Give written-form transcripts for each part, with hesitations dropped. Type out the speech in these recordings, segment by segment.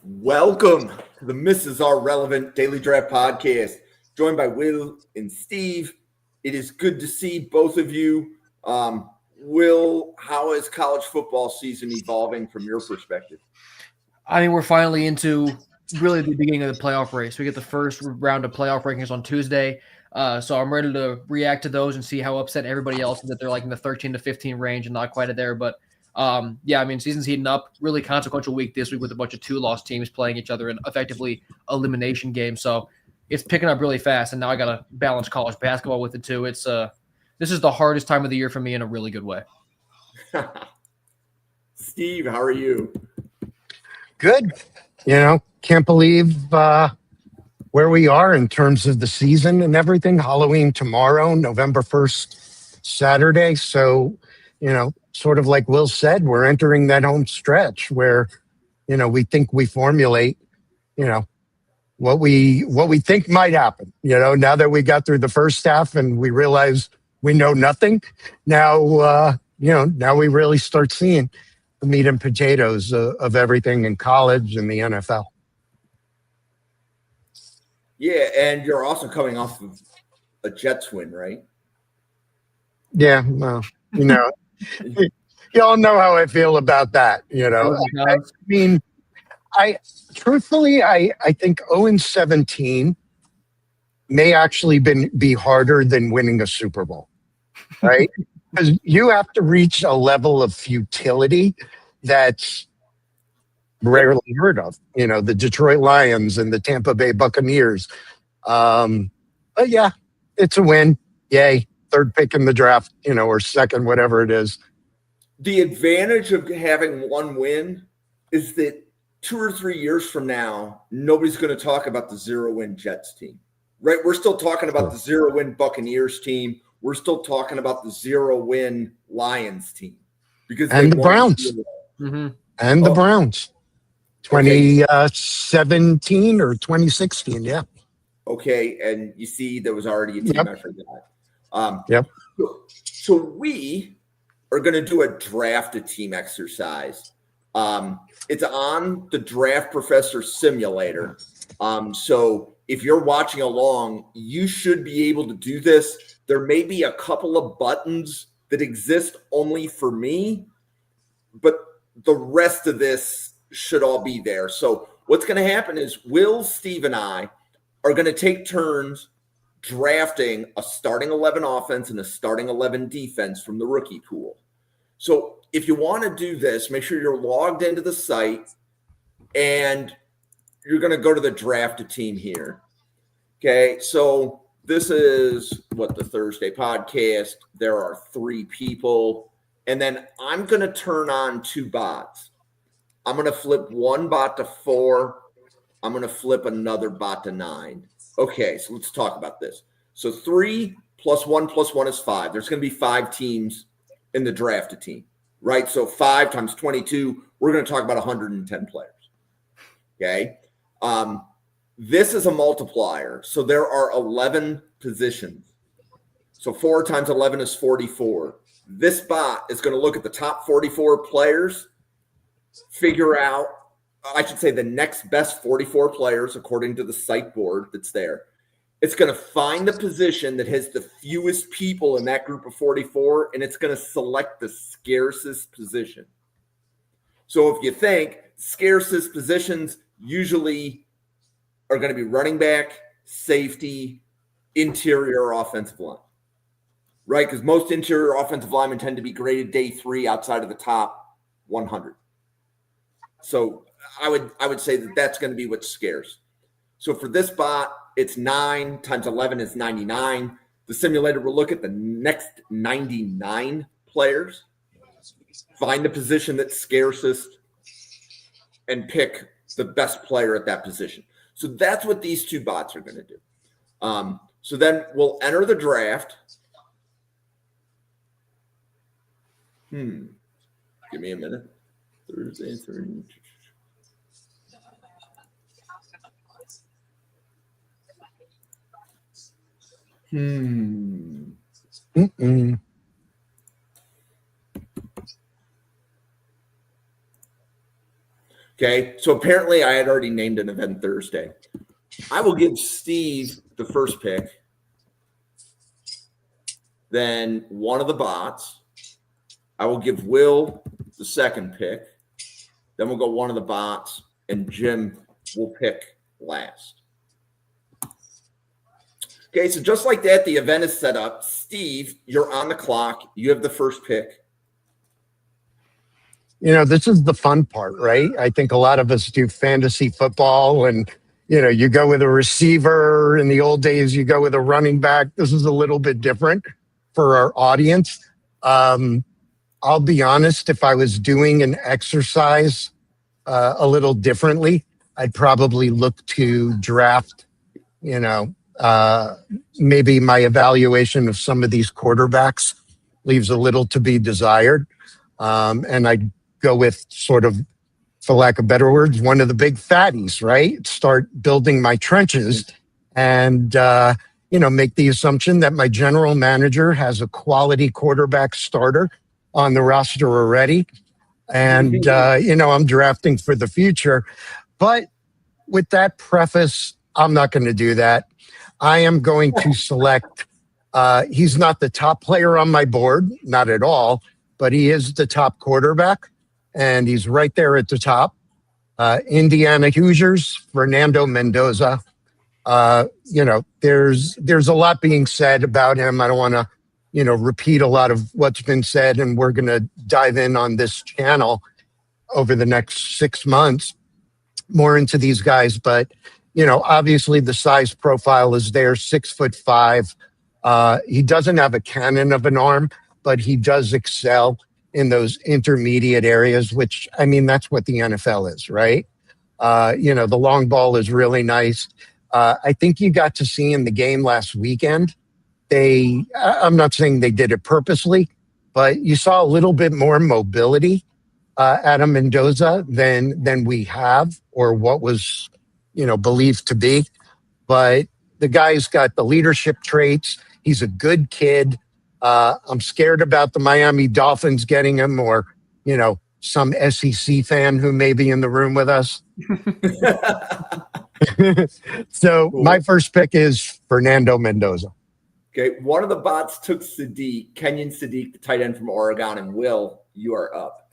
Welcome to the Mrs. R Relevant Daily Draft Podcast, joined by Will and Steve. It is good to see both of you. Will, how is college football season evolving from your perspective? I mean, we're finally into really the beginning of the playoff race. We get the first round of playoff rankings on Tuesday. So I'm ready to react to those and see how upset everybody else is that they're like in the 13 to 15 range and not quite there. But yeah, I mean, season's heating up. Really consequential week this week with a bunch of two-loss teams playing each other in effectively elimination games. So it's picking up really fast. And now I got to balance college basketball with it too. It's this is the hardest time of the year for me in a really good way. Steve, how are you? Good. Can't believe where we are in terms of the season and everything. Halloween tomorrow, November 1st, Saturday. So, sort of like Will said, we're entering that home stretch where, we think we formulate, what we think might happen. Now that we got through the first half and we realize we know nothing, now we really start seeing the meat and potatoes of everything in college and the NFL. Yeah, and you're also coming off of a Jets win, right? Yeah, well, y'all know how I feel about that. I mean, I truthfully, I think 0-17 may actually be harder than winning a Super Bowl, right? Because you have to reach a level of futility that's rarely heard of. The Detroit Lions and the Tampa Bay Buccaneers. But yeah, it's a win. Yay. Third pick in the draft, or second, whatever it is. The advantage of having one win is that 2 or 3 years from now, nobody's going to talk about the 0-win Jets team, right? We're still talking about the 0-win Buccaneers team. We're still talking about the 0-win Lions team and the Browns. Mm-hmm. And the Browns. 2017 or 2016, yeah. Okay, and you see there was already a team after that. Yep. So we are going to do a draft a team exercise. It's on the Draft Professor Simulator. So if you're watching along, you should be able to do this. There may be a couple of buttons that exist only for me, but the rest of this should all be there. So what's going to happen is Will, Steve, and I are going to take turns drafting a starting 11 offense and a starting 11 defense from the rookie pool. So if you want to do this, make sure you're logged into the site and you're going to go to the draft a team here. Okay, so this is the Thursday podcast. There are 3 people. And then I'm going to turn on 2 bots. I'm going to flip one bot to 4. I'm going to flip another bot to 9. Okay, so let's talk about this. So 3 + 1 + 1 is 5. There's going to be 5 teams in the draft a team, right? So 5 times 22, we're going to talk about 110 players. Okay. This is a multiplier. So there are 11 positions. So 4 times 11 is 44. This bot is going to look at the top 44 players, figure out, the next best 44 players according to the site board that's there. It's going to find the position that has the fewest people in that group of 44, and it's going to select the scarcest position. So if you think scarcest positions usually are going to be running back, safety, interior offensive line, right? Because most interior offensive linemen tend to be graded day 3 outside of the top 100. So I would say that that's going to be what's scarce. So for this bot, it's 9 times 11 is 99. The simulator will look at the next 99 players, find the position that's scarcest, and pick the best player at that position. So that's what these 2 bots are going to do. So then we'll enter the draft. Give me a minute. Thursday. Okay, so apparently I had already named an event Thursday. I will give Steve the first pick, then one of the bots. I will give Will the second pick. Then we'll go one of the bots, and Jim will pick last. Okay, so just like that, the event is set up. Steve, you're on the clock. You have the first pick. This is the fun part, right? I think a lot of us do fantasy football and, you go with a receiver. In the old days, you go with a running back. This is a little bit different for our audience. I'll be honest, if I was doing an exercise a little differently, I'd probably look to draft, maybe my evaluation of some of these quarterbacks leaves a little to be desired. And I'd go with sort of, for lack of better words, one of the big fatties, right? Start building my trenches and, make the assumption that my general manager has a quality quarterback starter on the roster already. And, I'm drafting for the future. But with that preface, I'm not going to do that. I am going to select, he's not the top player on my board, not at all, but he is the top quarterback. And he's right there at the top. Indiana Hoosiers, Fernando Mendoza. There's a lot being said about him. I don't want to, repeat a lot of what's been said, and we're going to dive in on this channel over the next 6 months more into these guys. But, obviously the size profile is there, 6'5". He doesn't have a cannon of an arm, but he does excel in those intermediate areas, which, that's what the NFL is, right? The long ball is really nice. I think you got to see in the game last weekend, I'm not saying they did it purposely, but you saw a little bit more mobility out of Mendoza than we have, or what was, believed to be. But the guy's got the leadership traits. He's a good kid. I'm scared about the Miami Dolphins getting him, or, some SEC fan who may be in the room with us. So cool. My first pick is Fernando Mendoza. Okay, one of the bots took Kenyon Sadiq, the tight end from Oregon, and Will, you are up.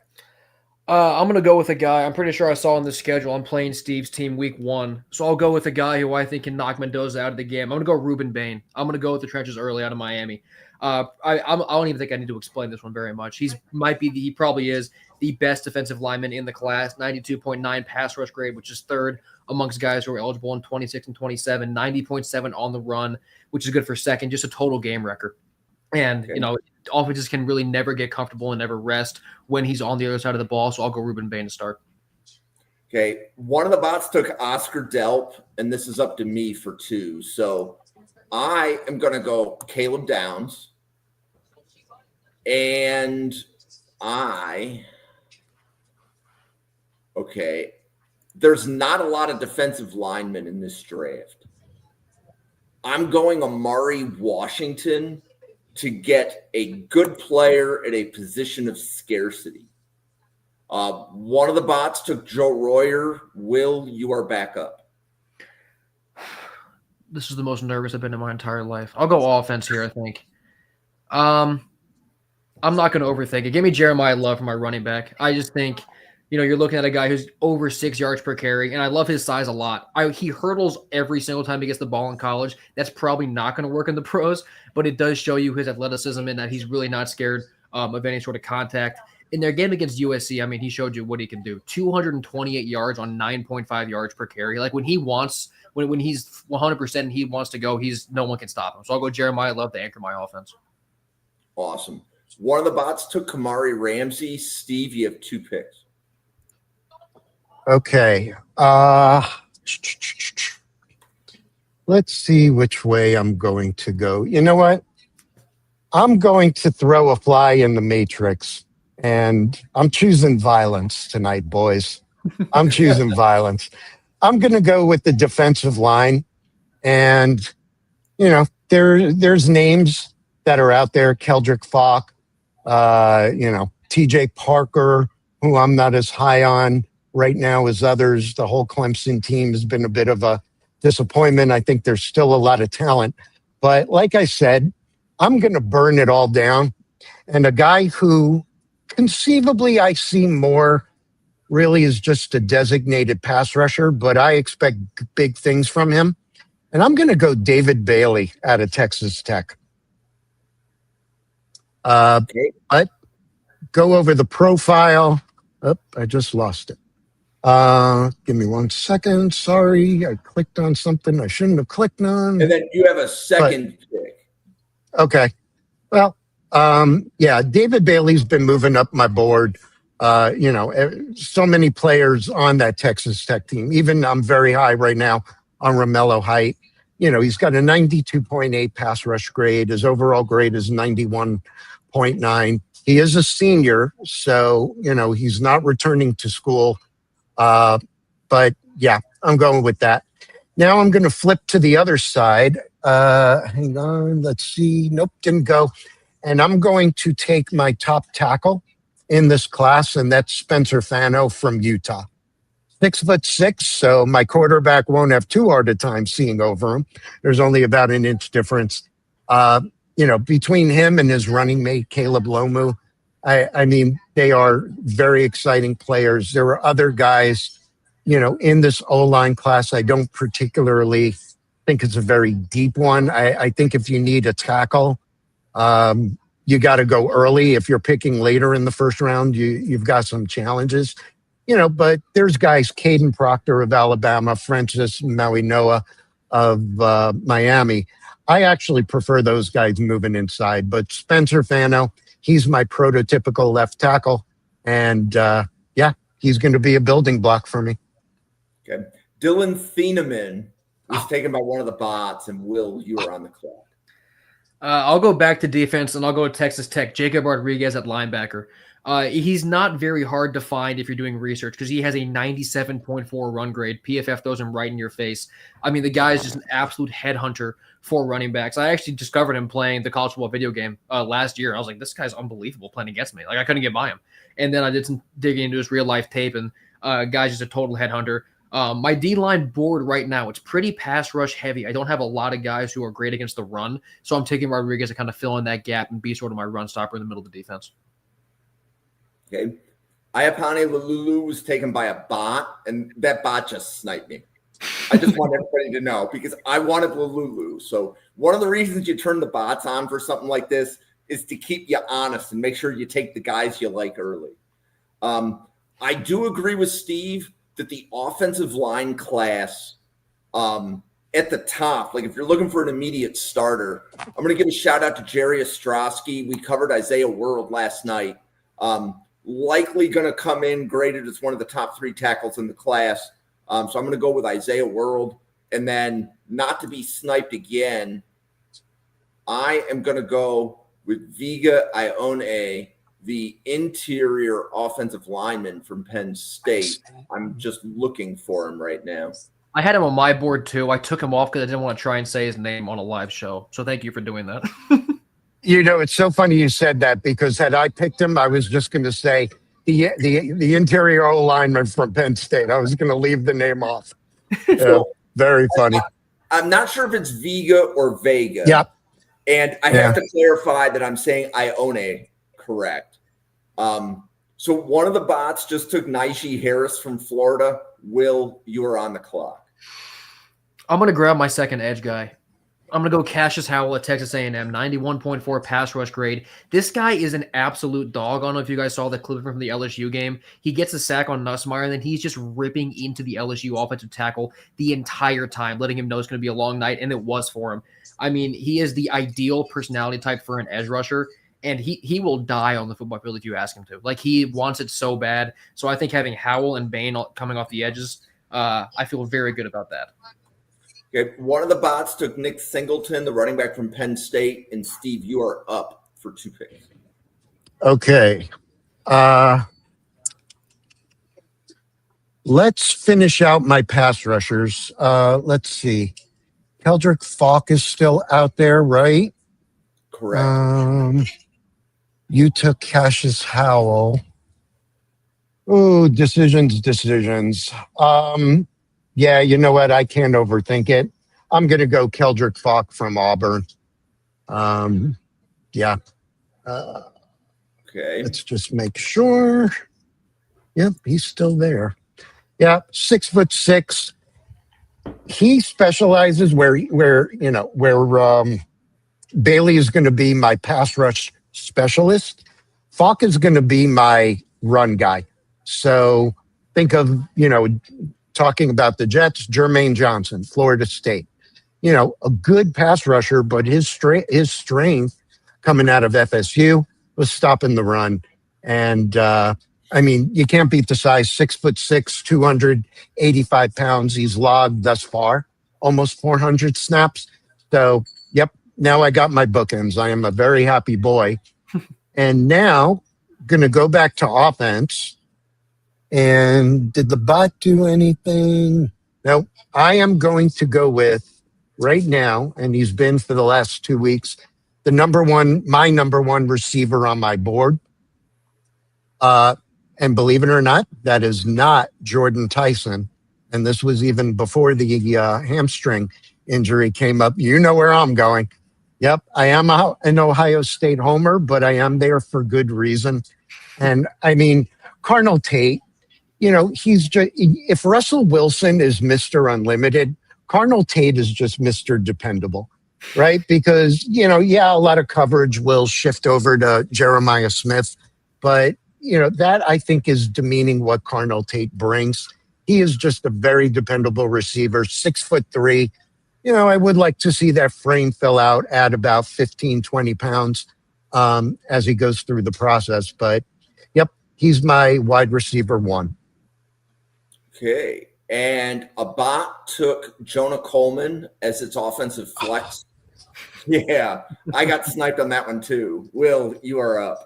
I'm going to go with a guy I'm pretty sure I saw on the schedule. I'm playing Steve's team week 1. So I'll go with a guy who I think can knock Mendoza out of the game. I'm going to go Ruben Bain. I'm going to go with the trenches early out of Miami. I don't even think I need to explain this one very much. He probably is the best defensive lineman in the class, 92.9 pass rush grade, which is third amongst guys who are eligible in 26 and 27, 90.7 on the run, which is good for second, just a total game record. And, offenses can really never get comfortable and never rest when he's on the other side of the ball. So I'll go Ruben Bain to start. Okay. One of the bots took Oscar Delp, and this is up to me for 2. So I am going to go Caleb Downs. And there's not a lot of defensive linemen in this draft. I'm going Amari Washington to get a good player at a position of scarcity. One of the bots took Joe Royer. Will, you are back up. This is the most nervous I've been in my entire life. I'll go offense here, I think. I'm not going to overthink it. Give me Jeremiah Love for my running back. I just think, you're looking at a guy who's over 6 yards per carry, and I love his size a lot. He hurdles every single time he gets the ball in college. That's probably not going to work in the pros, but it does show you his athleticism and that he's really not scared of any sort of contact. In their game against USC, he showed you what he can do. 228 yards on 9.5 yards per carry. Like when he's 100% and he wants to go, no one can stop him. So I'll go Jeremiah Love to anchor my offense. Awesome. One of the bots took Kamari Ramsey. Steve, you have 2 picks. Okay. Let's see which way I'm going to go. You know what? I'm going to throw a fly in the matrix, and I'm choosing violence tonight, boys. I'm choosing violence. I'm going to go with the defensive line, and, there's names that are out there, Keldrick Falk, TJ Parker, who I'm not as high on. right now as others. The whole Clemson team has been a bit of a disappointment. I think there's still a lot of talent. But like I said, I'm going to burn it all down. And a guy who conceivably I see more really is just a designated pass rusher, but I expect big things from him. And I'm going to go David Bailey out of Texas Tech. But go over the profile. Oh, I just lost it. Give me 1 second. Sorry, I clicked on something I shouldn't have clicked on. And then you have a second pick. Okay. Well, yeah, David Bailey's been moving up my board. So many players on that Texas Tech team. Even I'm very high right now on Romello Height. He's got a 92.8 pass rush grade. His overall grade is 91.9. He is a senior, so, he's not returning to school. But yeah, I'm going with that. Now I'm going to flip to the other side. Hang on. Let's see. Nope, didn't go. And I'm going to take my top tackle in this class, and that's Spencer Fano from Utah. 6'6", so my quarterback won't have too hard a time seeing over him. There's only about an inch difference. Between him and his running mate, Caleb Lomu, I mean, they are very exciting players. There are other guys, in this O-line class. I don't particularly think it's a very deep one. I think if you need a tackle, you got to go early. If you're picking later in the first round, you've got some challenges. But there's guys, Caden Proctor of Alabama, Francis Mauigoa of Miami. I actually prefer those guys moving inside. But Spencer Fano, he's my prototypical left tackle. And, he's going to be a building block for me. Okay. Dylan Thieneman was taken by one of the bots, and Will, you are on the clock. I'll go back to defense, and I'll go to Texas Tech. Jacob Rodriguez at linebacker. He's not very hard to find if you're doing research because he has a 97.4 run grade. PFF throws him right in your face. I mean, the guy is just an absolute headhunter for running backs. I actually discovered him playing the college football video game last year. I was like, this guy's unbelievable playing against me. Like, I couldn't get by him. And then I did some digging into his real-life tape, and guy's just a total headhunter. My D-line board right now, it's pretty pass rush heavy. I don't have a lot of guys who are great against the run, so I'm taking Rodriguez to kind of fill in that gap and be sort of my run stopper in the middle of the defense. Okay. Iapane Lalulu was taken by a bot, and that bot just sniped me. I just want everybody to know because I wanted Lalulu. So one of the reasons you turn the bots on for something like this is to keep you honest and make sure you take the guys you like early. I do agree with Steve that the offensive line class at the top, like if you're looking for an immediate starter, I'm going to give a shout out to Jerry Ostrowski. We covered Isaiah World last night. Likely going to come in graded as one of the top 3 tackles in the class. So I'm going to go with Isaiah World. And then not to be sniped again, I am going to go with Viga Ione, the interior offensive lineman from Penn State. I'm just looking for him right now. I had him on my board too. I took him off because I didn't want to try and say his name on a live show. So thank you for doing that. It's so funny you said that because had I picked him, I was just going to say the interior O lineman from Penn State. I was going to leave the name off. Very funny. I'm not sure if it's Viga or Vega. Yep. And I have to clarify that I'm saying Ione correct. So one of the bots just took Najee Harris from Florida. Will, you are on the clock. I'm going to grab my second edge guy. I'm going to go Cassius Howell at Texas A&M, 91.4 pass rush grade. This guy is an absolute dog. I don't know if you guys saw the clip from the LSU game. He gets a sack on Nussmeier, and then he's just ripping into the LSU offensive tackle the entire time, letting him know it's going to be a long night, and it was for him. I mean, he is the ideal personality type for an edge rusher, and he will die on the football field if you ask him to. Like, he wants it so bad. So I think having Howell and Bain coming off the edges, I feel very good about that. Okay, one of the bots took Nick Singleton, the running back from Penn State, and Steve, you are up for 2 picks. Okay. Let's finish out my pass rushers. Let's see. Keldrick Falk is still out there, right? Correct. You took Cassius Howell. Oh, decisions. Yeah, you know what? I can't overthink it. I'm going to go Keldrick Falk from Auburn. Yeah. Okay. Let's just make sure. Yep, he's still there. Yeah, 6'6". He specializes where Bailey is going to be my pass rush specialist. Falk is going to be my run guy. So think of, talking about the Jets, Jermaine Johnson, Florida State. A good pass rusher, but his strength coming out of FSU was stopping the run. And you can't beat the size. 6'6", 285 pounds. He's logged thus far, almost 400 snaps. So, yep. Now I got my bookends. I am a very happy boy. And now going to go back to offense. And did the bot do anything? No, I am going to go with right now, and he's been for the last 2 weeks, my number one receiver on my board. And believe it or not, that is not Jordan Tyson. And this was even before the hamstring injury came up. You know where I'm going. Yep, I am an Ohio State homer, but I am there for good reason. And Carnell Tate, he's just, if Russell Wilson is Mr. Unlimited, Carnell Tate is just Mr. Dependable, right? Because, a lot of coverage will shift over to Jeremiah Smith, but, that I think is demeaning what Carnell Tate brings. He is just a very dependable receiver, 6'3". I would like to see that frame fill out at about 15, 20 pounds as he goes through the process. But, yep, he's my wide receiver 1. Okay. And a bot took Jonah Coleman as its offensive flex. Yeah, I got sniped on that one too. Will, you are up.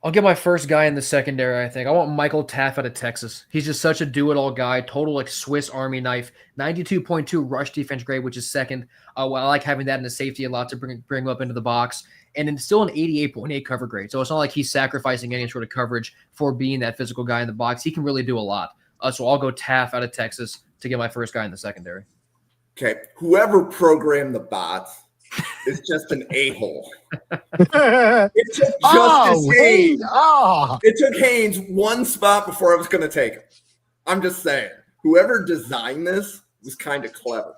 I'll get my first guy in the secondary, I think. I want Michael Taff out of Texas. He's just such a do-it-all guy, total Swiss Army knife, 92.2 rush defense grade, which is second. I like having that in the safety a lot to bring him up into the box. And then still an 88.8 cover grade. So it's not like he's sacrificing any sort of coverage for being that physical guy in the box. He can really do a lot. So I'll go Taff out of Texas to get my first guy in the secondary. Okay. Whoever programmed the bots is just an a-hole. It took Haynes. It took Haynes one spot before I was going to take him. I'm just saying. Whoever designed this was kind of clever.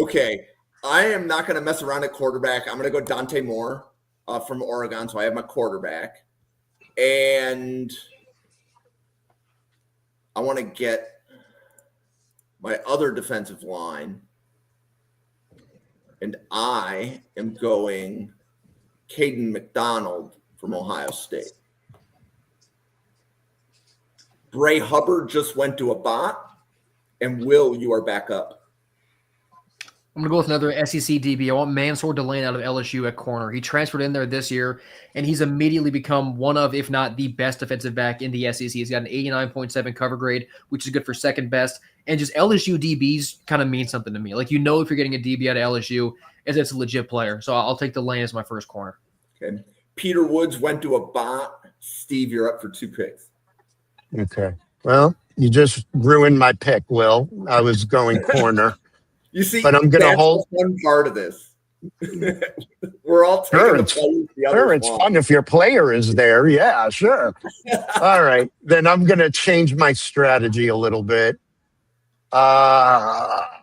Okay. I am not going to mess around at quarterback. I'm going to go Dante Moore from Oregon. So I have my quarterback. And I want to get my other defensive line. And I am going Caden McDonald from Ohio State. Bray Hubbard just went to a bot. And Will, you are back up. I'm going to go with another SEC DB. I want Mansour Delane out of LSU at corner. He transferred in there this year, and he's immediately become one of, if not the best defensive back in the SEC. He's got an 89.7 cover grade, which is good for second best. And just LSU DBs kind of mean something to me. Like, if you're getting a DB out of LSU, it's a legit player. So I'll take Delane as my first corner. Okay. Peter Woods went to a bot. Steve, you're up for 2 picks. Okay. Well, you just ruined my pick, Will. I was going corner. You see, but I'm going to hold one part of this. We're all taking it's fun if your player is there. Yeah, sure. All right. Then I'm going to change my strategy a little bit. Let's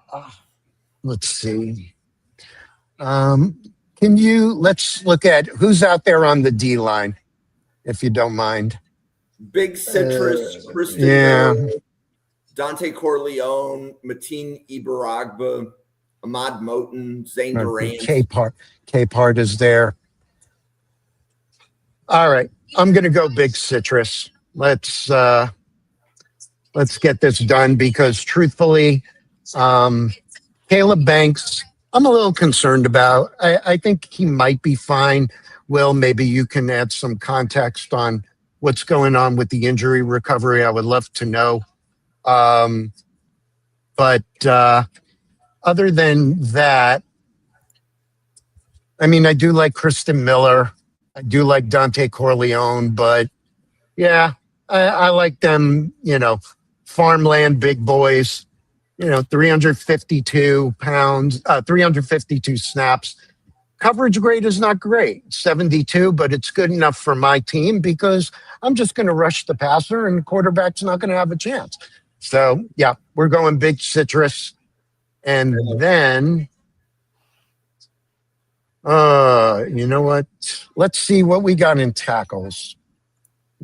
see. Let's look at who's out there on the D line, if you don't mind. Big Citrus, Kristen Miller, Dante Corleone, Mateen Ibaragba, Ahmad Moten, Zane Durant. K-Part is there. All right. I'm going to go Big Citrus. Let's get this done because truthfully, Caleb Banks, I'm a little concerned about. I think he might be fine. Will, maybe you can add some context on what's going on with the injury recovery. I would love to know. But other than that, I mean, I do like Kristen Miller. I do like Dante Corleone, but yeah, I like them, farmland big boys, 352 pounds, 352 snaps. Coverage grade is not great, 72, but it's good enough for my team because I'm just going to rush the passer and the quarterback's not going to have a chance. So, yeah, we're going big citrus. And then, you know what? Let's see what we got in tackles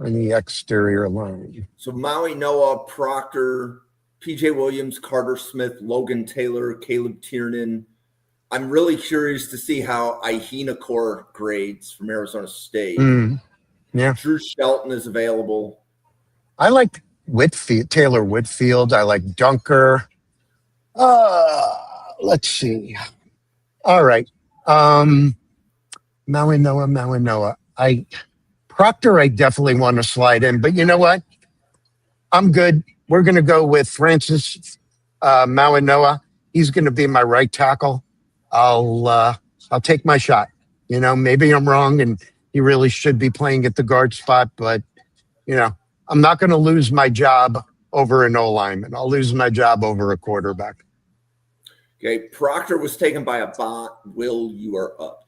on the exterior line. So Maui Noah, Proctor, PJ Williams, Carter Smith, Logan Taylor, Caleb Tiernan. I'm really curious to see how Ihina Core grades from Arizona State. Yeah. Drew Shelton is available. I like Whitfield, Taylor Whitfield. I like Dunker. Let's see. All right. Maui Noah. Proctor, I definitely want to slide in, but you know what? I'm good. We're going to go with Francis Maui Noah. He's going to be my right tackle. I'll take my shot. Maybe I'm wrong and he really should be playing at the guard spot, but I'm not going to lose my job over an O-lineman. I'll lose my job over a quarterback. Okay, Proctor was taken by a bot. Will, you are up.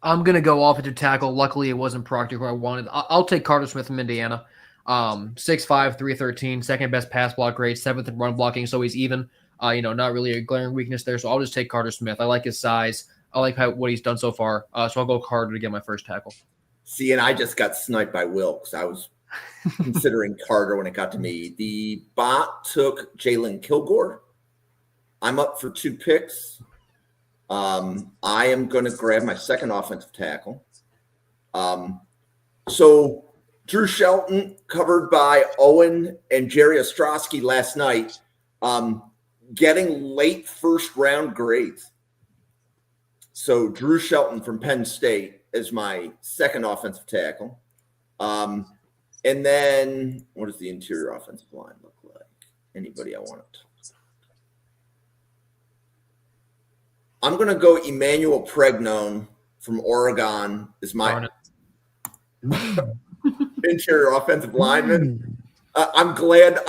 I'm going to go offensive tackle. Luckily, it wasn't Proctor who I wanted. I'll take Carter Smith from Indiana. 6'5", 313, second best pass block grade, seventh in run blocking, so he's even. Not really a glaring weakness there, so I'll just take Carter Smith. I like his size. I like what he's done so far, so I'll go Carter to get my first tackle. See, and I just got sniped by Will because I was considering Carter when it got to me. The bot took Jalen Kilgore. I'm up for 2 picks. I am going to grab my second offensive tackle. So Drew Shelton covered by Owen and Jerry Ostrowski last night, getting late first round grades. So Drew Shelton from Penn State is my second offensive tackle. And then what does the interior offensive line look like? Anybody I want to talk about? I'm going to go Emmanuel Pregnone from Oregon is my interior offensive lineman. I'm glad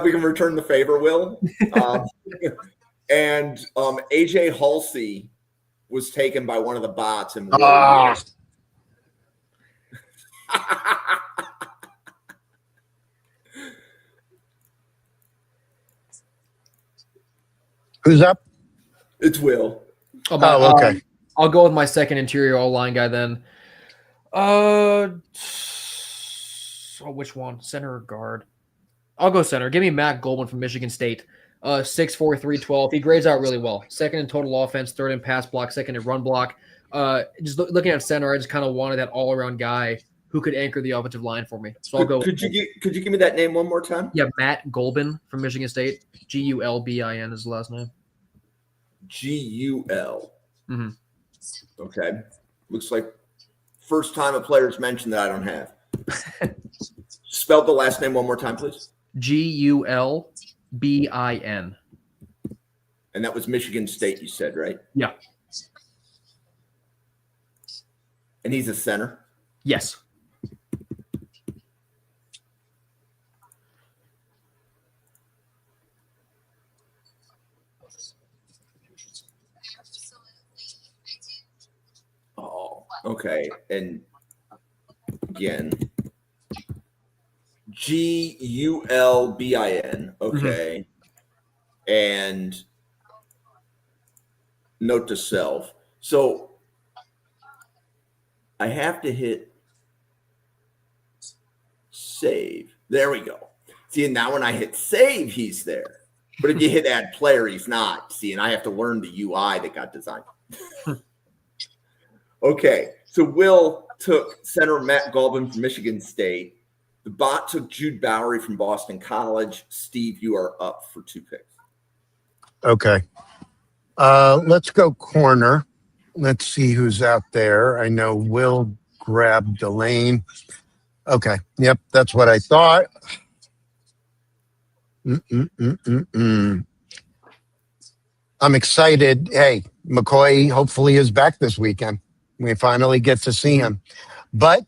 we can return the favor, Will. And AJ Halsey was taken by one of the bots and Who's up? It's Will. Okay. I'll go with my second interior O-line guy then. Which one? Center or guard? I'll go center. Give me Matt Goldman from Michigan State. 6'4", 312. He grades out really well. Second in total offense, third in pass block, second in run block. Just looking at center, I just kind of wanted that all-around guy who could anchor the offensive line for me. So I'll go. Could you give me that name one more time? Yeah, Matt Goldman from Michigan State. Gulbin is the last name. Gul. Mm-hmm. Okay. Looks like first time a player's mentioned that I don't have. Spell the last name one more time, please. Gulbin. And that was Michigan State, you said, right? Yeah. And he's a center? Yes. Oh, okay. And again, Gulbin. Okay. Mm-hmm. And note to self. So I have to hit save. There we go. See, and now when I hit save, he's there. But if you hit add player, he's not. See, and I have to learn the UI that got designed. Okay, so Will took center Matt Goldman from Michigan State. The bot took Jude Bowery from Boston College. Steve, you are up for 2 picks. Okay. Let's go corner. Let's see who's out there. I know Will grabbed Delane. Okay. Yep, that's what I thought. I'm excited. Hey, McCoy hopefully is back this weekend. We finally get to see him. But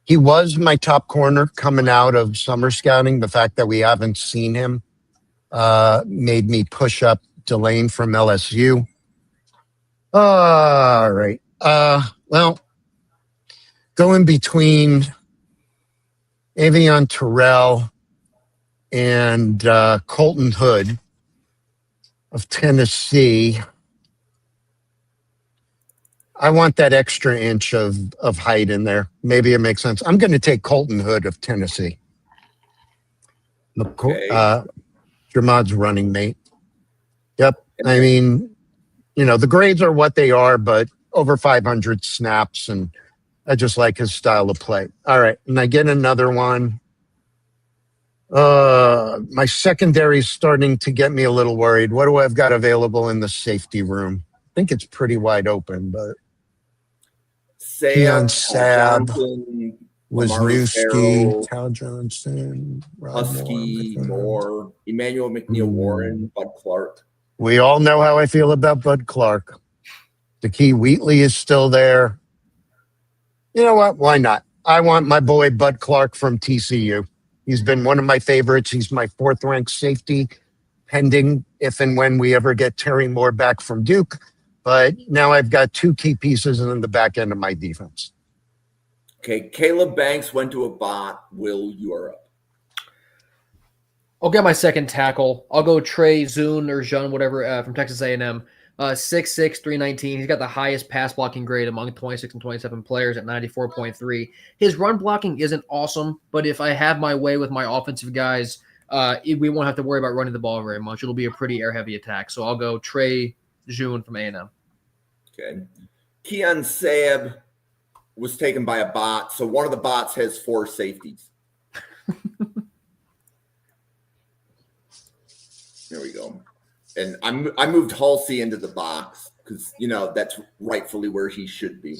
he was my top corner coming out of summer scouting. The fact that we haven't seen him made me push up Delane from LSU. All right. Well, going between Avion Terrell and Colton Hood of Tennessee. I want that extra inch of height in there. Maybe it makes sense. I'm going to take Colton Hood of Tennessee. Okay. Jermad's running mate. Yep. I mean, the grades are what they are, but over 500 snaps, and I just like his style of play. All right. And I get another one. My secondary is starting to get me a little worried. What do I've got available in the safety room? I think it's pretty wide open, but Keon Sab, Wisniewski, Cal Johnson, Husky, Moore, Emmanuel McNeil Warren, Bud Clark. We all know how I feel about Bud Clark. Deke Wheatley is still there. You know what? Why not? I want my boy Bud Clark from TCU. He's been one of my favorites. He's my 4th ranked safety, pending if and when we ever get Terry Moore back from Duke. But now I've got 2 key pieces in the back end of my defense. Okay, Caleb Banks went to a bot. Will, you are up. I'll get my second tackle. I'll go Trey Zune or Jean, whatever, from Texas A&M. 6'6", 319. He's got the highest pass blocking grade among 26 and 27 players at 94.3. His run blocking isn't awesome, but if I have my way with my offensive guys, we won't have to worry about running the ball very much. It'll be a pretty air-heavy attack. So I'll go Trey Zune from A&M. Okay. Keon Sab was taken by a bot, so one of the bots has 4 safeties. There we go. And I moved Halsey into the box because, that's rightfully where he should be.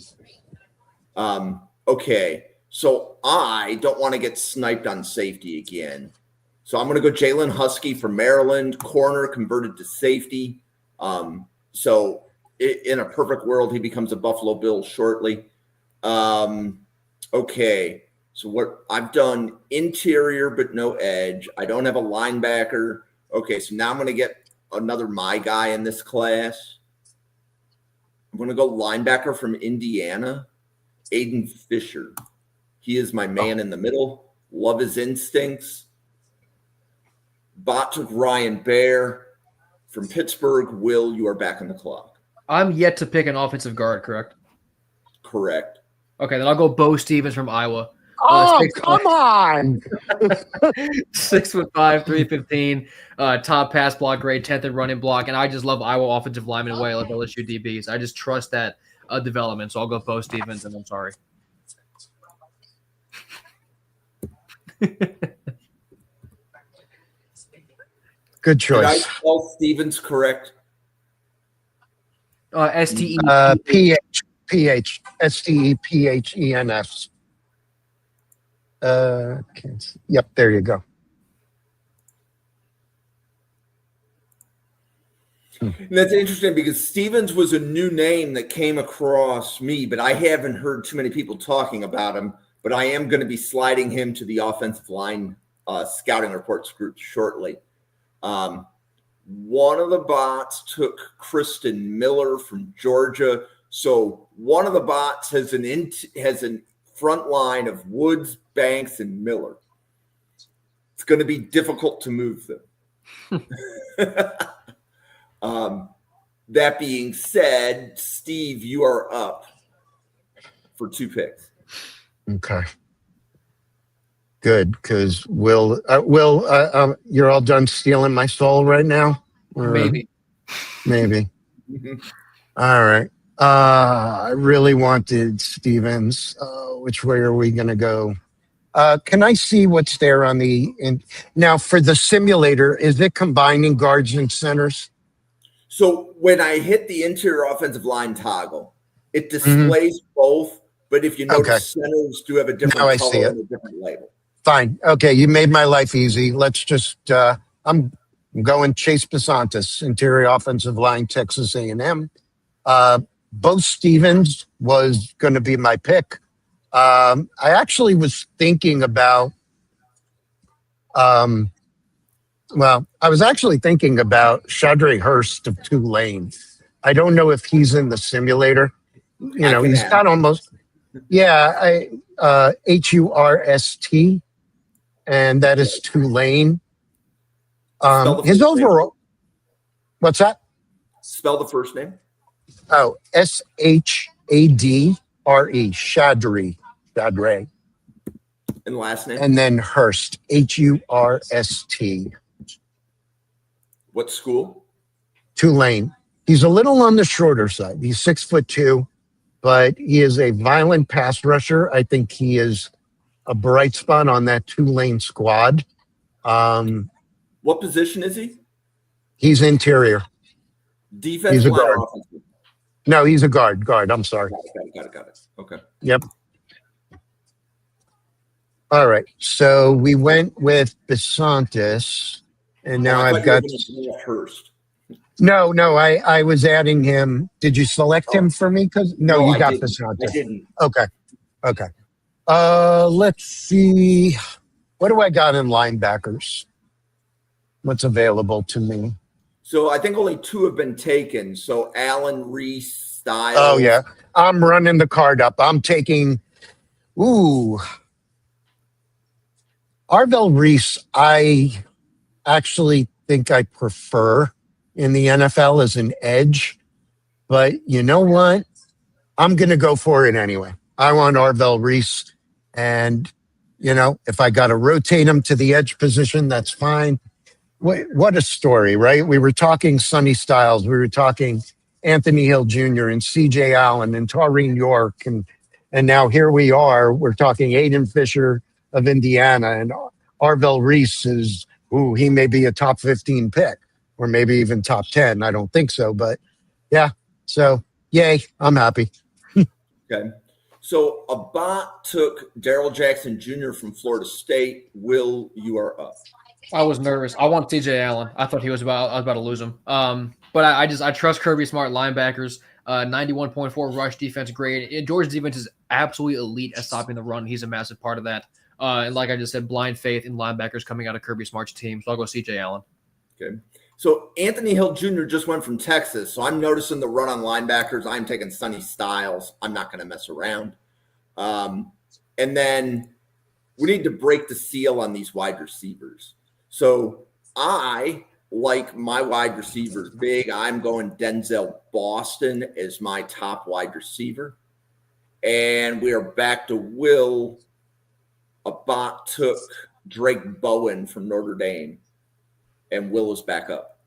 Okay, so I don't want to get sniped on safety again. So I'm going to go Jalen Husky from Maryland, corner converted to safety. So in a perfect world, he becomes a Buffalo Bill shortly. Okay, so what I've done interior but no edge. I don't have a linebacker. Okay, so now I'm going to get another my guy in this class. I'm going to go linebacker from Indiana, Aiden Fisher. He is my man in the middle. Love his instincts. Bot took Ryan Baer from Pittsburgh. Will, you are back on the clock. I'm yet to pick an offensive guard, correct? Correct. Okay, then I'll go Bo Stevens from Iowa. Come on. 6'5", 315, top pass block grade, 10th in running block, and I just love Iowa offensive linemen way like LSU DBs. I just trust that development, so I'll go Bo Stevens, and I'm sorry. Good Did I choice. spell Stevens correct? STE. Stephenens. Yep, there you go. And that's interesting because Stevens was a new name that came across me, but I haven't heard too many people talking about him. But I am going to be sliding him to the offensive line scouting reports group shortly. One of the bots took Kristen Miller from Georgia. So one of the bots has a front line of Woods, Banks, and Miller. It's going to be difficult to move them. That being said, Steve, you are up for 2 picks. Okay. Good, because Will, you're all done stealing my soul right now? Or Maybe. All right. I really wanted Stevens. Which way are we going to go? Can I see what's there on now for the simulator? Is it combining guards and centers? So when I hit the interior offensive line toggle, it displays both. But if you notice, centers do have a different color and a different label. Fine. Okay, you made my life easy. Let's just. I'm going Chase Besantis, interior offensive line, Texas A&M. Bo Stevens was going to be my pick. I actually was thinking about, I was actually thinking about Shadre Hurst of Tulane. I don't know if he's in the simulator. You know, he's got almost, Hurst, and that is Tulane. His overall, what's that? Spell the first name. Oh, Shadre, Shadre. And last name. And then Hurst, Hurst. What school? Tulane. He's a little on the shorter side. He's 6'2", but he is a violent pass rusher. I think he is a bright spot on that Tulane squad. What position is he? He's interior. Defense. He's a line or guard. offensive? No, he's a guard. I'm sorry. Got it. Okay. Yep. All right. So we went with Besantis, and now I I've thought got. you were gonna Hurst. No, I was adding him. Did you select him for me? Because no, you I got didn't. Besantis. I didn't. Okay. Let's see. What do I got in linebackers? What's available to me? So I think only 2 have been taken. So Allen, Reese, Styles. Oh yeah, I'm running the card up. I'm taking. Arvell Reese. I actually think I prefer in the NFL as an edge, but you know what? I'm going to go for it anyway. I want Arvell Reese, and you know, if I got to rotate him to the edge position, that's fine. What a story, right? We were talking Sonny Styles, we were talking Anthony Hill Jr. and C.J. Allen and Taurine York, and now here we are. We're talking Aiden Fisher of Indiana, and Arvell Reese is, he may be a top 15 pick, or maybe even top 10. I don't think so, but yeah. So yay, I'm happy. Okay. So Abbott took Daryl Jackson Jr. from Florida State. Will, you are up. I was nervous. I want TJ Allen. I thought I was about to lose him. But I trust Kirby Smart linebackers. 91.4 rush defense grade. Georgia's defense is absolutely elite at stopping the run. He's a massive part of that. And like I just said, blind faith in linebackers coming out of Kirby Smart's team. So I'll go CJ Allen. Okay. So Anthony Hill Jr. just went from Texas. So I'm noticing the run on linebackers. I'm taking Sonny Styles. I'm not going to mess around. And then we need to break the seal on these wide receivers. So I like my wide receivers big. I'm going Denzel Boston as my top wide receiver. And we are back to Will. Abbott took Drake Bowen from Notre Dame. And Will is back up.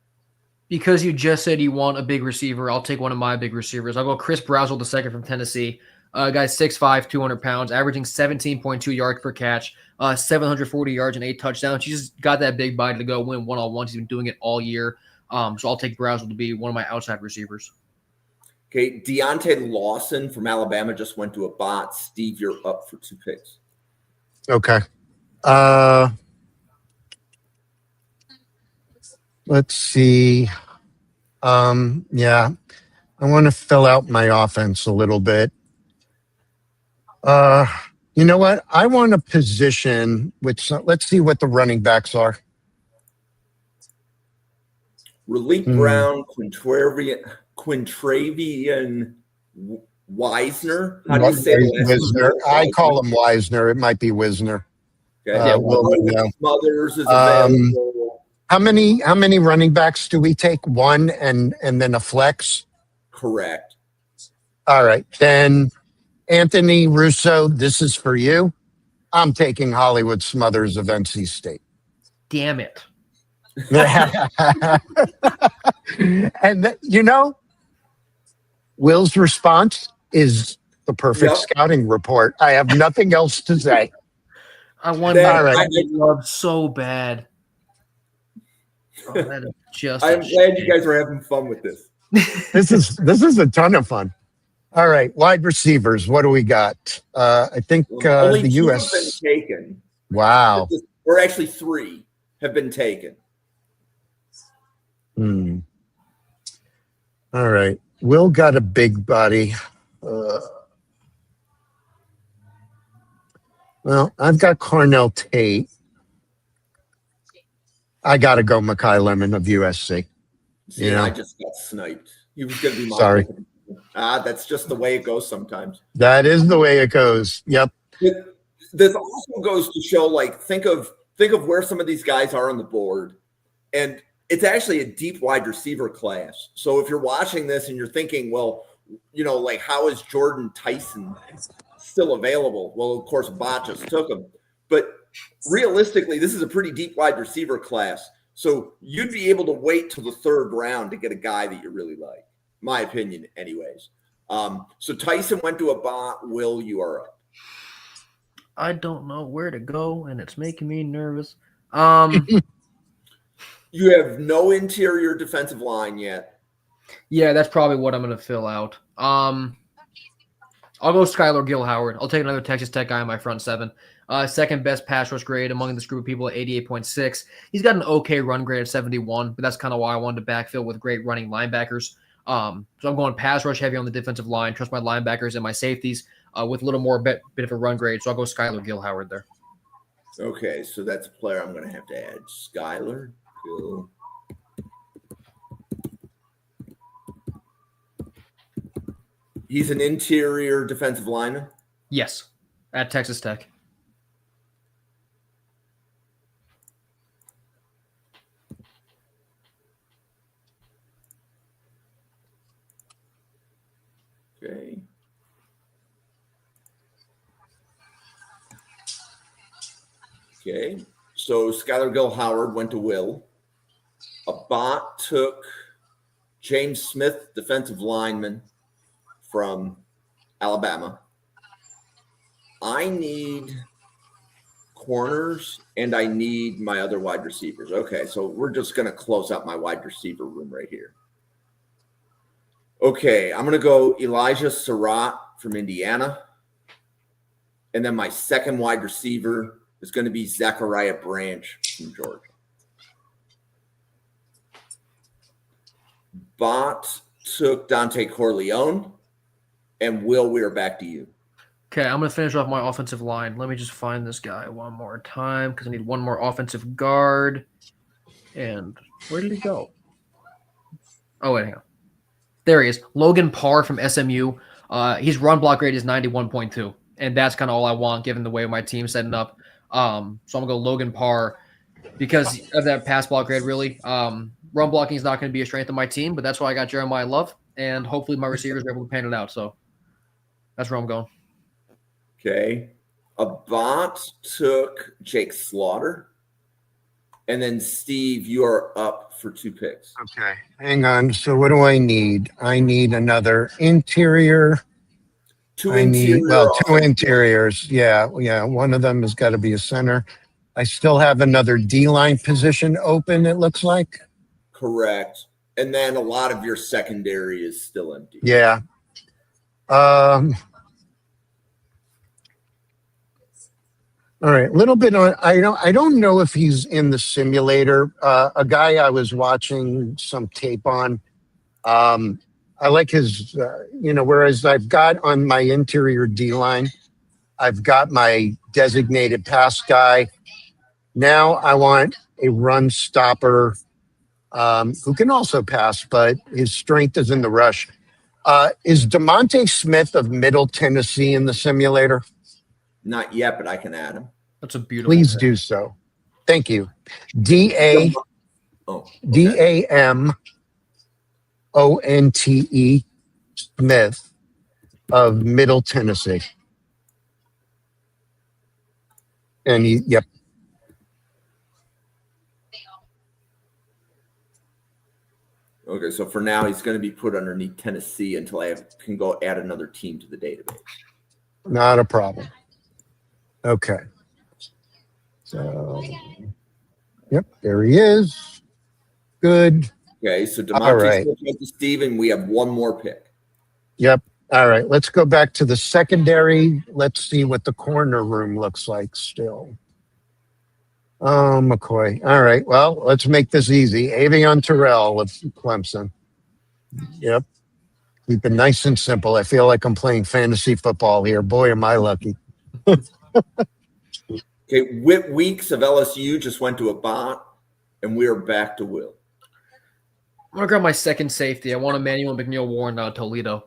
Because you just said you want a big receiver, I'll take one of my big receivers. I'll go Chris Brazzell II from Tennessee. Guy's 6'5", 200 pounds, averaging 17.2 yards per catch, 740 yards and 8 touchdowns. He's just got that big body to go win one-on-ones. He's been doing it all year. So I'll take Brazzell to be one of my outside receivers. Okay, Deontay Lawson from Alabama just went to Abbott. Steve, you're up for 2 picks. Okay. Let's see. Yeah, I want to fill out my offense a little bit. You know what? I want a position which, let's see what the running backs are. Raleek Brown, Quintravian Wisner. How do you say the last Wisner. name? I call him Wisner. It might be Wisner. Okay. Smothers is available. How many running backs do we take? One and then a flex? Correct. All right. Then Anthony Russo, this is for you. I'm taking Hollywood Smothers of NC State. Damn it. And you know, Will's response is the perfect scouting report. I have nothing else to say. I want love so bad. Oh, that is just I'm glad you guys are having fun with this. This is a ton of fun. All right, wide receivers. What do we got? I think only the 2 U.S. have been taken. Wow. Or actually 3 have been taken. All right. Will got a big body. Well, I've got Cornell Tate. I got to go Makai Lemon of USC. See, I just got sniped. He was going to be my Sorry. pick. That's just the way it goes sometimes. That is the way it goes. Yep. This also goes to show, like, think of where some of these guys are on the board, and it's actually a deep wide receiver class. So if you're watching this and you're thinking, well, like, how is Jordan Tyson still available? Well, of course, Bot just took him, but realistically, this is a pretty deep wide receiver class. So you'd be able to wait till the third round to get a guy that you really like, my opinion, anyways. So Tyson went to a Bot. Will, you are up. I don't know where to go, and it's making me nervous. You have no interior defensive line yet. Yeah, that's probably what I'm going to fill out. I'll go Skylar Gill-Howard. I'll take another Texas Tech guy in my front seven. Second best pass rush grade among this group of people at 88.6. He's got an okay run grade at 71, but that's kind of why I wanted to backfill with great running linebackers. So I'm going pass rush heavy on the defensive line, trust my linebackers and my safeties with a little more bit of a run grade. So I'll go Skylar Gill-Howard there. Okay, so that's a player I'm going to have to add. Skylar Gill. He's an interior defensive lineman? Yes, at Texas Tech. Okay. Okay, so Skylar Gill-Howard went to Will. A Bot took James Smith, defensive lineman from Alabama. I need corners and I need my other wide receivers. Okay, so we're just going to close out my wide receiver room right here. Okay, I'm going to go Elijah Surratt from Indiana. And then my second wide receiver is going to be Zachariah Branch from Georgia. Bot took Dante Corleone. And Will, we are back to you. Okay, I'm going to finish off my offensive line. Let me just find this guy one more time because I need one more offensive guard. And where did he go? Oh, wait, hang on. There he is. Logan Parr from SMU. His run block grade is 91.2. And that's kind of all I want given the way my team's setting up. So I'm going to go Logan Parr because of that pass block grade, really. Run blocking is not going to be a strength of my team, but that's why I got Jeremiah Love. And hopefully my receivers are able to pan it out. So that's where I'm going. Okay. A Bot took Jake Slaughter. And then, Steve, you are up for 2 picks. Okay. Hang on. So what do I need? I need another interior. Two interiors. Yeah. One of them has got to be a center. I still have another D-line position open, it looks like. Correct. And then a lot of your secondary is still empty. Yeah. All right, a little bit on. I don't know if he's in the simulator. A guy I was watching some tape on. I like his. Whereas I've got on my interior D line, I've got my designated pass guy. Now I want a run stopper who can also pass, but his strength is in the rush. Is DeMonte Smith of Middle Tennessee in the simulator? Not yet, but I can add him. That's a beautiful. Please pick. do so. Thank you. DAMONTE Smith of Middle Tennessee. And yep. Okay, so for now, he's going to be put underneath Tennessee until I can go add another team to the database. Not a problem. Okay. So, yep, there he is. Good. Okay, so All DeMonte right. Smith went to Steven. We have one more pick. Yep. All right. Let's go back to the secondary. Let's see what the corner room looks like still. Oh, McCoy. All right. Well, let's make this easy. Avion Terrell with Clemson. Yep. Keep it nice and simple. I feel like I'm playing fantasy football here. Boy, am I lucky. Okay, Whit Weeks of LSU just went to a bot, and we are back to Will. I'm gonna grab my second safety. I want Emmanuel McNeil Warren out of Toledo.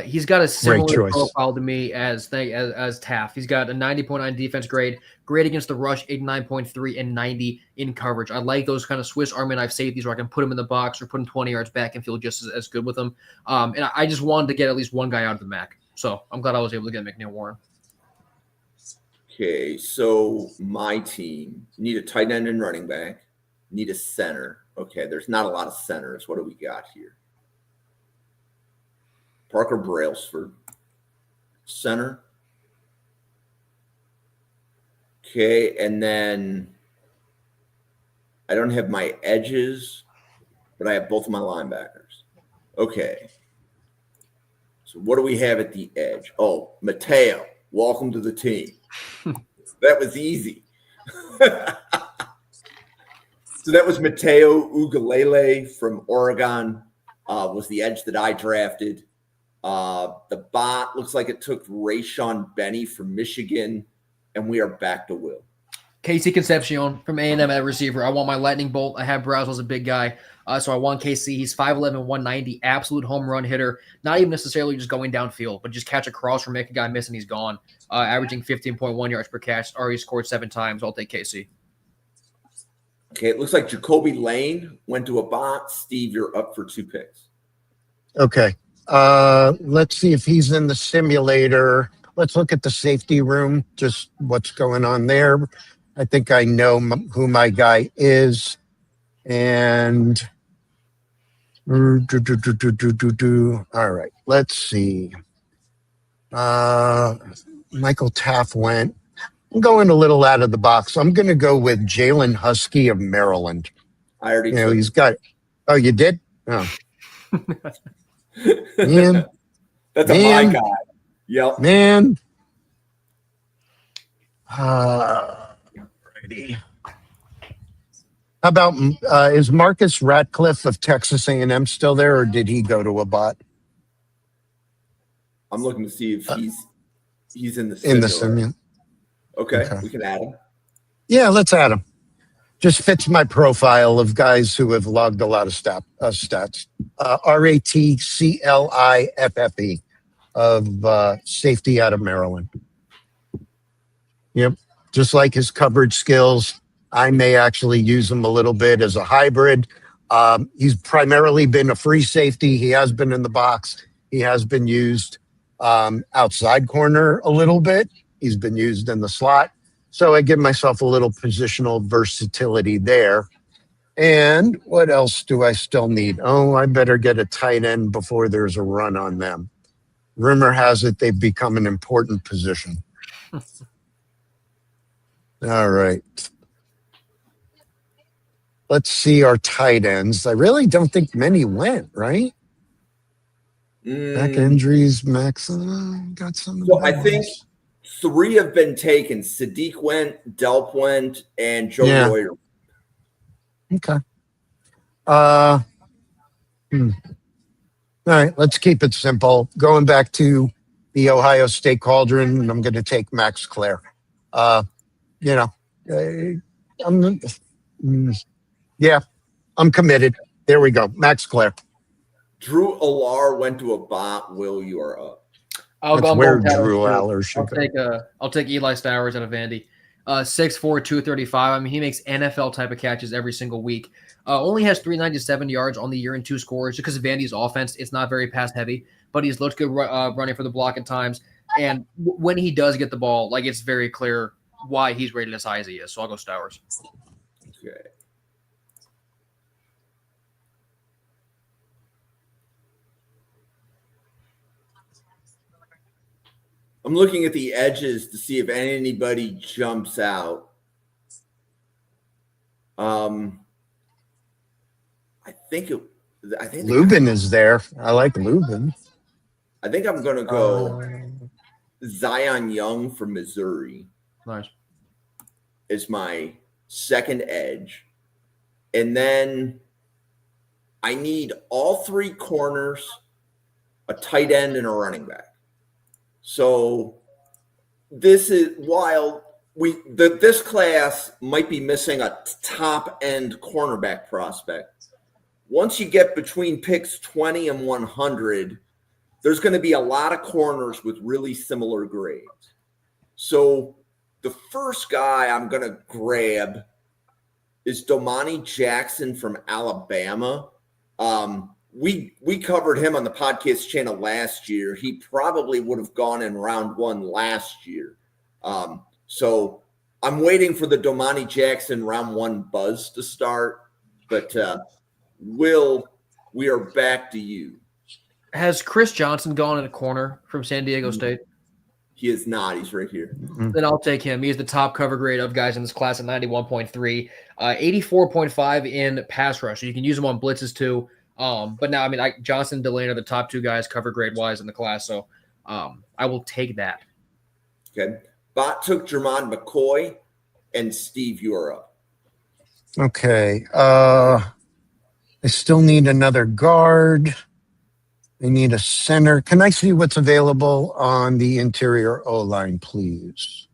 He's got a similar choice. profile to me as Taft. He's got a 90.9 defense grade, great against the rush, 89.3 and 90 in coverage. I like those kind of Swiss Army knife safeties where I can put him in the box or put him 20 yards back and feel just as good with them. And I just wanted to get at least one guy out of the MAC. So I'm glad I was able to get McNeil Warren. Okay, so my team need a tight end and running back, need a center. Okay, there's not a lot of centers. What do we got here? Parker Brailsford, center. Okay, and then I don't have my edges, but I have both of my linebackers. Okay. So what do we have at the edge? Oh, Mateo, welcome to the team. That was easy. So that was Mateo Ugalele from Oregon, was the edge that I drafted. The bot looks like it took Rayshon Benny from Michigan, and we are back to Will. Casey Concepcion from A&M at receiver. I want my lightning bolt. I have Browse as a big guy, so I want KC. He's 5'11", 190, absolute home run hitter. Not even necessarily just going downfield, but just catch a cross or make a guy miss and he's gone. Averaging 15.1 yards per catch. Already scored 7 times. I'll take KC. Okay, it looks like Jacoby Lane went to a bot. Steve, you're up for 2 picks. Okay. Let's see if he's in the simulator. Let's look at the safety room, just what's going on there. I think I know who my guy is. And all right, let's see. Michael Taft went. I'm going a little out of the box. I'm going to go with Jalen Husky of Maryland. I already took. He's got. Oh, you did? Oh, man. That's my guy. Yep. Man. Righty. How about is Marcus Ratcliffe of Texas A&M still there, or did he go to a bot? I'm looking to see if he's in the simulator. Okay, we can add him. Yeah, let's add him. Just fits my profile of guys who have logged a lot of stats. Ratcliffe of safety out of Maryland. Yep, just like his coverage skills. I may actually use him a little bit as a hybrid. He's primarily been a free safety. He has been in the box. He has been used outside corner a little bit. He's been used in the slot. So I give myself a little positional versatility there. And what else do I still need? Oh, I better get a tight end before there's a run on them. Rumor has it they've become an important position. All right. Let's see our tight ends. I really don't think many went, right? Back injuries, Max. Got some. So I think 3 have been taken. Sadiq went, Delp went, and Joe Reuter. Okay. All right, let's keep it simple. Going back to the Ohio State Cauldron, I'm going to take Max Clare. I'm committed. There we go. Max Clare. Drew Alar went to a bot. Will, you are up. That's where Drew Aller should go. I'll take Eli Stowers out of Vandy. 6'4", 235. I mean, he makes NFL type of catches every single week. Only has 397 yards on the year and 2 scores because of Vandy's offense. It's not very pass heavy, but he's looked good running for the block at times. And when he does get the ball, like, it's very clear why he's rated as high as he is. So I'll go Stowers. Okay. I'm looking at the edges to see if anybody jumps out. I think Lubin is there. I like Lubin. I think I'm going to go Zion Young from Missouri. Nice. Is my second edge. And then I need all 3 corners, a tight end, and a running back. So this is while this class might be missing a top end cornerback prospect. Once you get between picks 20 and 100, there's going to be a lot of corners with really similar grades. So the first guy I'm going to grab is Domani Jackson from Alabama. We covered him on the podcast channel last year. He probably would have gone in round 1 last year. So I'm waiting for the Domani Jackson round 1 buzz to start. But Will, we are back to you. Has Chris Johnson gone in a corner from San Diego State? He is not. He's right here. Then I'll take him. He is the top cover grade of guys in this class at 91.3, 84.5 in pass rush. So you can use him on blitzes too. But now, I mean, Johnson and Delane are the top 2 guys cover grade wise in the class. So I will take that. Okay. Bot took Jermon McCoy and Steve Eura. Okay. I still need another guard. I need a center. Can I see what's available on the interior O-line, please?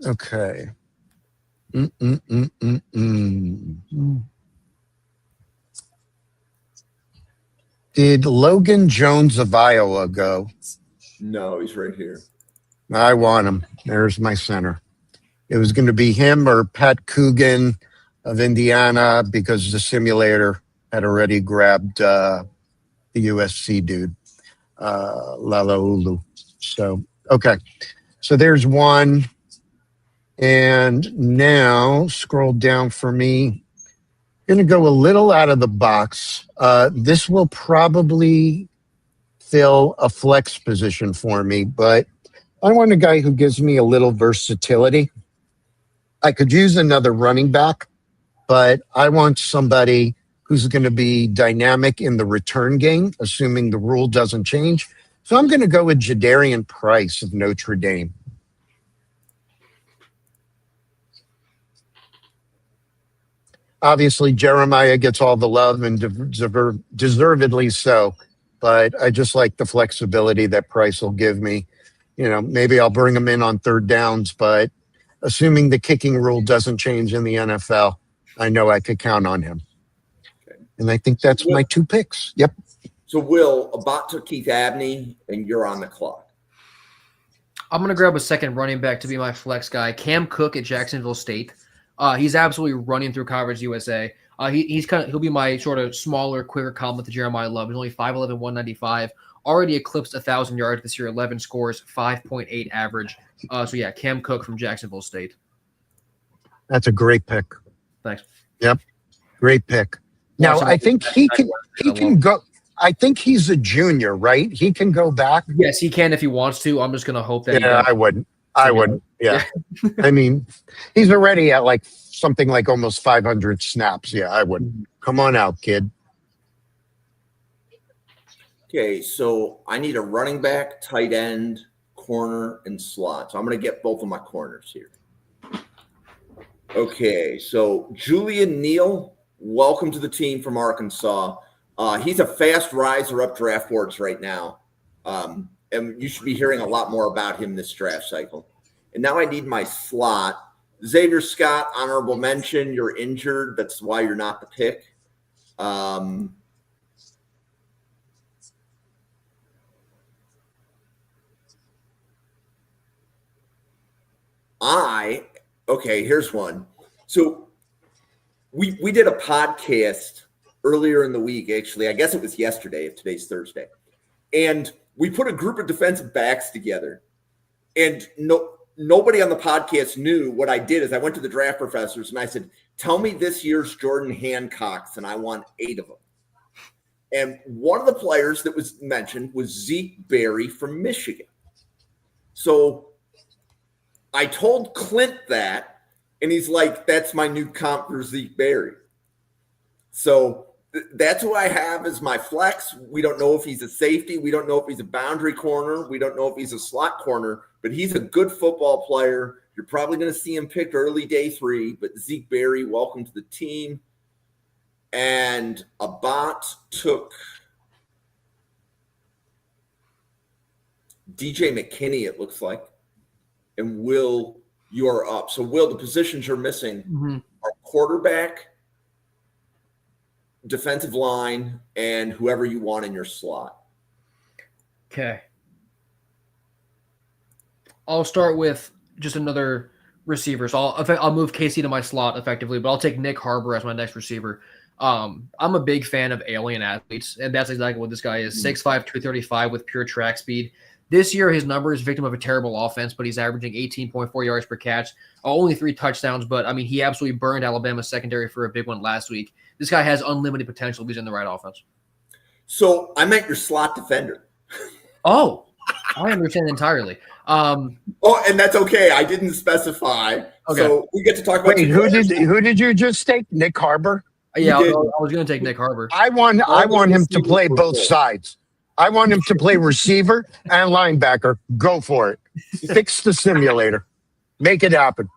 Okay. Did Logan Jones of Iowa go? No, he's right here. I want him. There's my center. It was going to be him or Pat Coogan of Indiana because the simulator had already grabbed the USC dude, Lalaulu. So, okay. So there's one. And now scroll down for me. Going to go a little out of the box. This will probably fill a flex position for me, but I want a guy who gives me a little versatility. I could use another running back, but I want somebody who's going to be dynamic in the return game, assuming the rule doesn't change. So I'm going to go with Jadarian Price of Notre Dame. Obviously, Jeremiah gets all the love and deservedly so, but I just like the flexibility that Price will give me. You know, maybe I'll bring him in on third downs, but assuming the kicking rule doesn't change in the NFL, I know I could count on him. Okay. And I think that's my 2 picks. Yep. So, Will, Abat took Keith Abney, and you're on the clock. I'm going to grab a second running back to be my flex guy, Cam Cook at Jacksonville State. He's absolutely running through Conference USA. He'll be my sort of smaller, quicker complement to Jeremiah Love. He's only 5'11", 195. Already eclipsed 1,000 yards this year, 11 scores, 5.8 average. So yeah, Cam Cook from Jacksonville State. That's a great pick. Thanks. Yep, great pick. Now I think he can go. I think he's a junior, right? He can go back. Yes, he can if he wants to. I'm just going to hope that. Yeah, I wouldn't. Yeah. I mean, he's already at like something like almost 500 snaps. Yeah, I wouldn't. Come on out, kid. Okay, so I need a running back, tight end, corner, and slot. So I'm going to get both of my corners here. Okay, so Julian Neal, welcome to the team from Arkansas. He's a fast riser up draft boards right now. And you should be hearing a lot more about him this draft cycle. And now I need my slot. Xavier Scott, honorable mention. You're injured. That's why you're not the pick. Okay, here's one. So we did a podcast earlier in the week, actually. I guess it was yesterday, if today's Thursday. And we put a group of defensive backs together. And nobody on the podcast knew what I did is I went to the draft professors and I said, tell me this year's Jordan Hancocks, and I want 8 of them. And one of the players that was mentioned was Zeke Berry from Michigan. So I told Clint that, and he's like, that's my new comp for Zeke Berry. So that's who I have as my flex. We don't know if he's a safety. We don't know if he's a boundary corner. We don't know if he's a slot corner, but he's a good football player. You're probably going to see him picked early day 3, but Zeke Berry, welcome to the team. And Abat took DJ McKinney, it looks like. And Will, you are up. So, Will, the positions you're missing are quarterback, defensive line, and whoever you want in your slot. Okay. I'll start with just another receiver. So I'll move Casey to my slot effectively, but I'll take Nick Harbor as my next receiver. I'm a big fan of alien athletes, and that's exactly what this guy is. 6'5", 235 with pure track speed. This year, his number is victim of a terrible offense, but he's averaging 18.4 yards per catch, only 3 touchdowns. But, I mean, he absolutely burned Alabama's secondary for a big one last week. This guy has unlimited potential if he's in the right offense. So I meant your slot defender. Oh, I understand entirely. And that's okay. I didn't specify. Okay. So we get to talk about. Wait, who did you just take? Nick Harbor? Yeah, I was going to take Nick Harbor. I want him to play both sides. I want him to play receiver and linebacker. Go for it. Fix the simulator. Make it happen.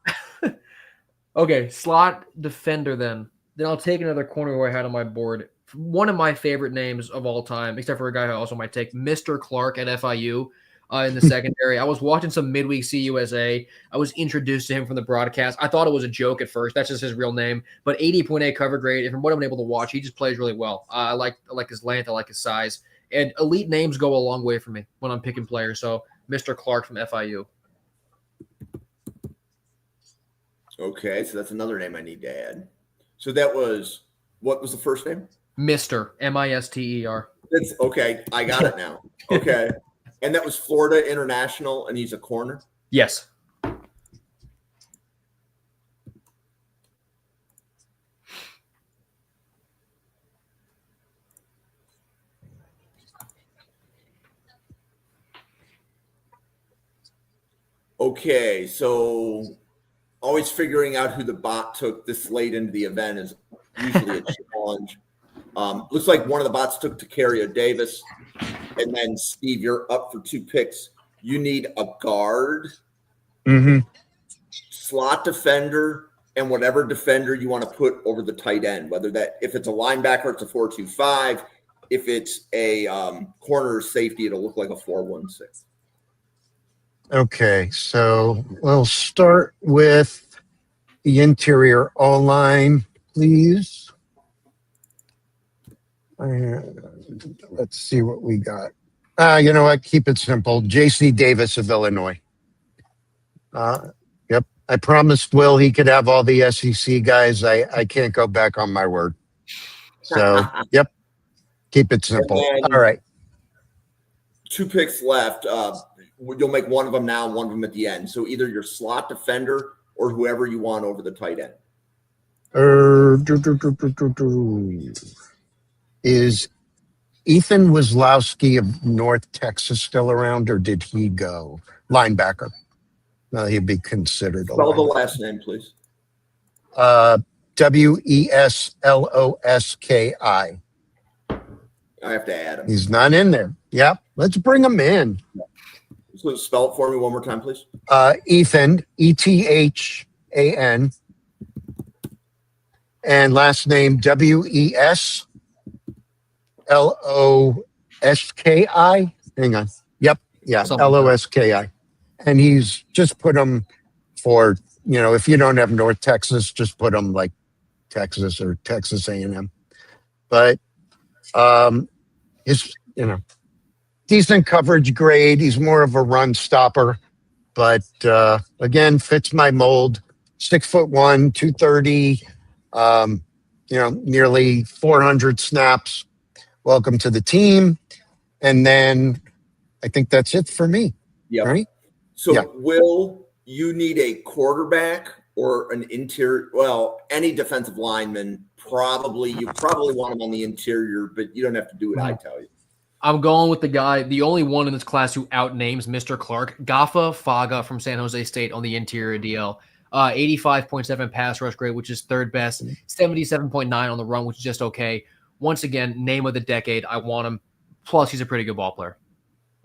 Okay, slot defender then. Then I'll take another corner who I had on my board. One of my favorite names of all time, except for a guy who I also might take, Mr. Clark at FIU in the secondary. I was watching some midweek CUSA. I was introduced to him from the broadcast. I thought it was a joke at first. That's just his real name. But 80.8 cover grade. And from what I'm able to watch, he just plays really well. I like his length. I like his size. And elite names go a long way for me when I'm picking players. So Mr. Clark from FIU. Okay, so that's another name I need to add. So that was, what was the first name? Mr. Mister. It's okay. I got it now. Okay. And that was Florida International, and he's a corner? Yes. Okay, so always figuring out who the bot took this late into the event is usually a challenge. Looks like one of the bots took Tacario Davis. And then, Steve, you're up for 2 picks. You need a guard, slot defender, and whatever defender you want to put over the tight end, whether that if it's a linebacker, it's a 4-2-5. If it's a corner or safety, it'll look like a 4-1-6. Okay, so we'll start with the interior O-line, please. Let's see what we got. You know what? Keep it simple. J.C. Davis of Illinois. Yep. I promised Will he could have all the SEC guys. I can't go back on my word. So, yep. Keep it simple. All right. 2 picks left. You'll make one of them now and one of them at the end. So either your slot defender or whoever you want over the tight end. Is Ethan Wisłowski of North Texas still around, or did he go? Linebacker. No, he'd be considered a Spell the linebacker. last name, please. Wesloski. I have to add him. He's not in there. Yep. Let's bring him in. So spell it for me one more time, please. Ethan, Ethan, and last name Wesloski. Hang on. Yep. Yeah. Loski. And he's just put him for, if you don't have North Texas, just put him like Texas or Texas A&M. But his, decent coverage grade. He's more of a run stopper, but again, fits my mold. 6'1", 230, nearly 400 snaps. Welcome to the team. And then I think that's it for me. Yeah. Right? So Yeah. Will, you need a quarterback or an interior, any defensive lineman, you probably want him on the interior, but you don't have to do it, I tell you. I'm going with the only one in this class who outnames Mr. Clark, Gafa Faga from San Jose State on the interior DL. 85.7 pass rush grade, which is 3rd best, 77.9 on the run, which is just okay. Once again, name of the decade. I want him. Plus, he's a pretty good ball player.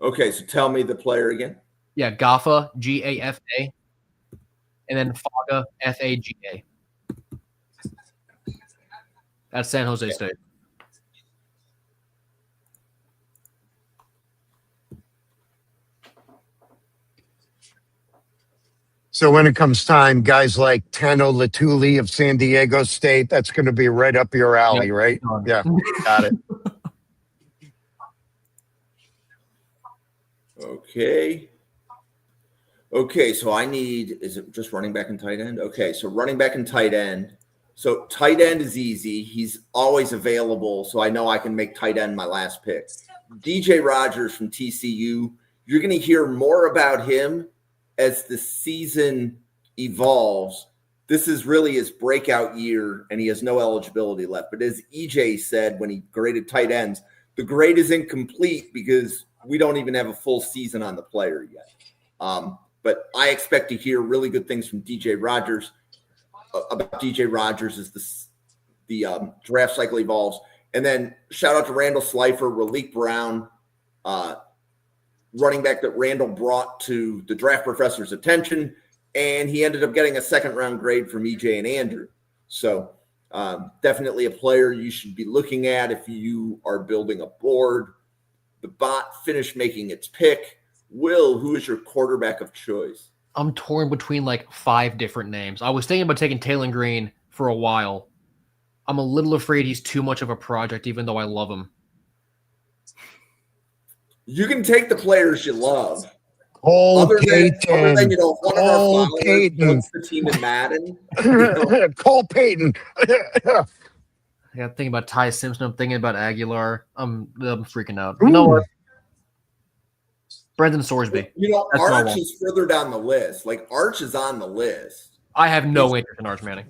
Okay, so tell me the player again. Yeah, Gafa, Gafa, and then Faga, Faga. That's San Jose State. So when it comes time, guys like Tano Latuli of San Diego State, that's going to be right up your alley, Yep. right? Yeah, got it. Okay. Okay, so is it just running back and tight end? Okay, so running back and tight end. So tight end is easy. He's always available, so I know I can make tight end my last pick. DJ Rogers from TCU. You're going to hear more about him as the season evolves. This is really his breakout year, and he has no eligibility left. But as EJ said when he graded tight ends, the grade is incomplete because we don't even have a full season on the player yet. But I expect to hear really good things from DJ Rogers about DJ Rogers as the draft cycle evolves. And then shout out to Randall Slifer, Raleek Brown, running back that Randall brought to the draft professor's attention. And he ended up getting a second-round grade from EJ and Andrew. So definitely a player you should be looking at if you are building a board. The bot finished making its pick. Will, who is your quarterback of choice? I'm torn between like 5 different names. I was thinking about taking Taylor Green for a while. I'm a little afraid he's too much of a project, even though I love him. You can take the players you love. Cole Other than Payton. one of our Cole followers Payton. puts the team in Madden. You know? Cole Payton. I got thinking about Ty Simpson. I'm thinking about Aguilar. I'm freaking out. You know what? Brendan Sorsby. You know, That's what I Arch want. is further down the list. Like, Arch is on the list. I have no interest in Arch Manning.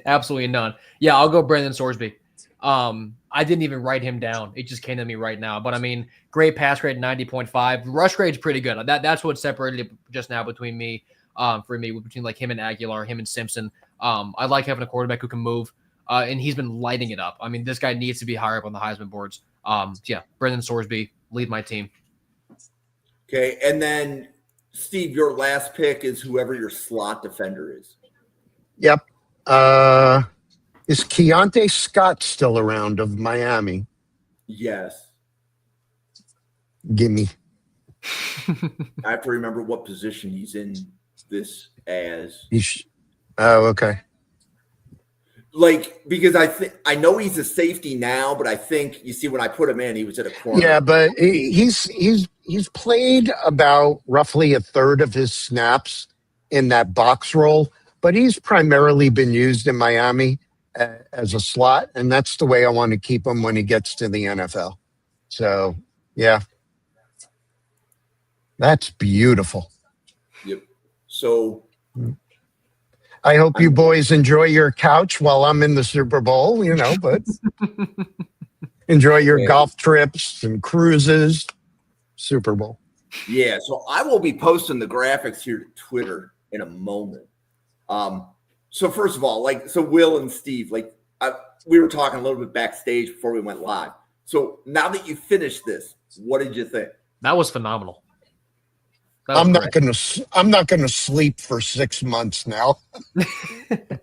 Absolutely none. Yeah, I'll go Brendan Sorsby. I didn't even write him down. It just came to me right now. But I mean, great pass grade, 90.5. Rush grade's pretty good. That's what separated it just now between me, between like him and Aguilar, him and Simpson. I like having a quarterback who can move, and he's been lighting it up. I mean, this guy needs to be higher up on the Heisman boards. Yeah, Brendan Sorsby, lead my team. Okay, and then Steve, your last pick is whoever your slot defender is. Yep. Is Keontae Scott still around of Miami? Yes. Gimme. I have to remember what position he's in this as. Oh, okay. Like, because I know he's a safety now, but I think you see when I put him in, he was at a corner. Yeah, but he's played about roughly a third of his snaps in that box role, but he's primarily been used in Miami as a slot, and that's the way I want to keep him when he gets to the NFL. So, yeah. That's beautiful. Yep. So I hope you boys enjoy your couch while I'm in the Super Bowl, but enjoy your golf trips and cruises. Super Bowl. yeah, so I will be posting the graphics here to Twitter in a moment. So first of all, Will and Steve, we were talking a little bit backstage before we went live. So now that you finished this, what did you think? That was phenomenal. I'm not gonna sleep for 6 months now.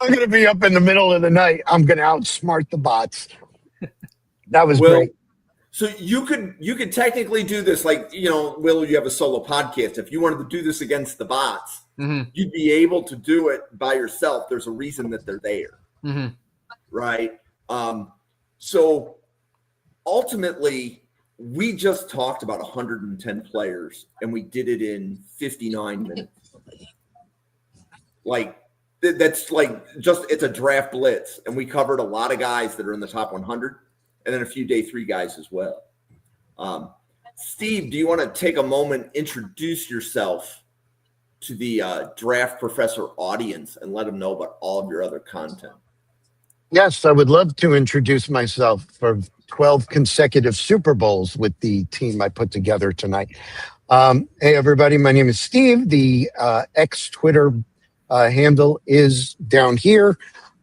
I'm gonna be up in the middle of the night. I'm gonna outsmart the bots. That was great. So you could technically do this, Will, you have a solo podcast. If you wanted to do this against the bots, you'd be able to do it by yourself. There's a reason that they're there, right? So ultimately, we just talked about 110 players, and we did it in 59 minutes. It's a draft blitz, and we covered a lot of guys that are in the top 100, and then a few day 3 guys as well. Steve, do you want to take a moment, introduce yourself to the Draft Professor audience, and let them know about all of your other content? Yes, I would love to introduce myself for 12 consecutive Super Bowls with the team I put together tonight. Hey, everybody. My name is Steve. The X-Twitter handle is down here.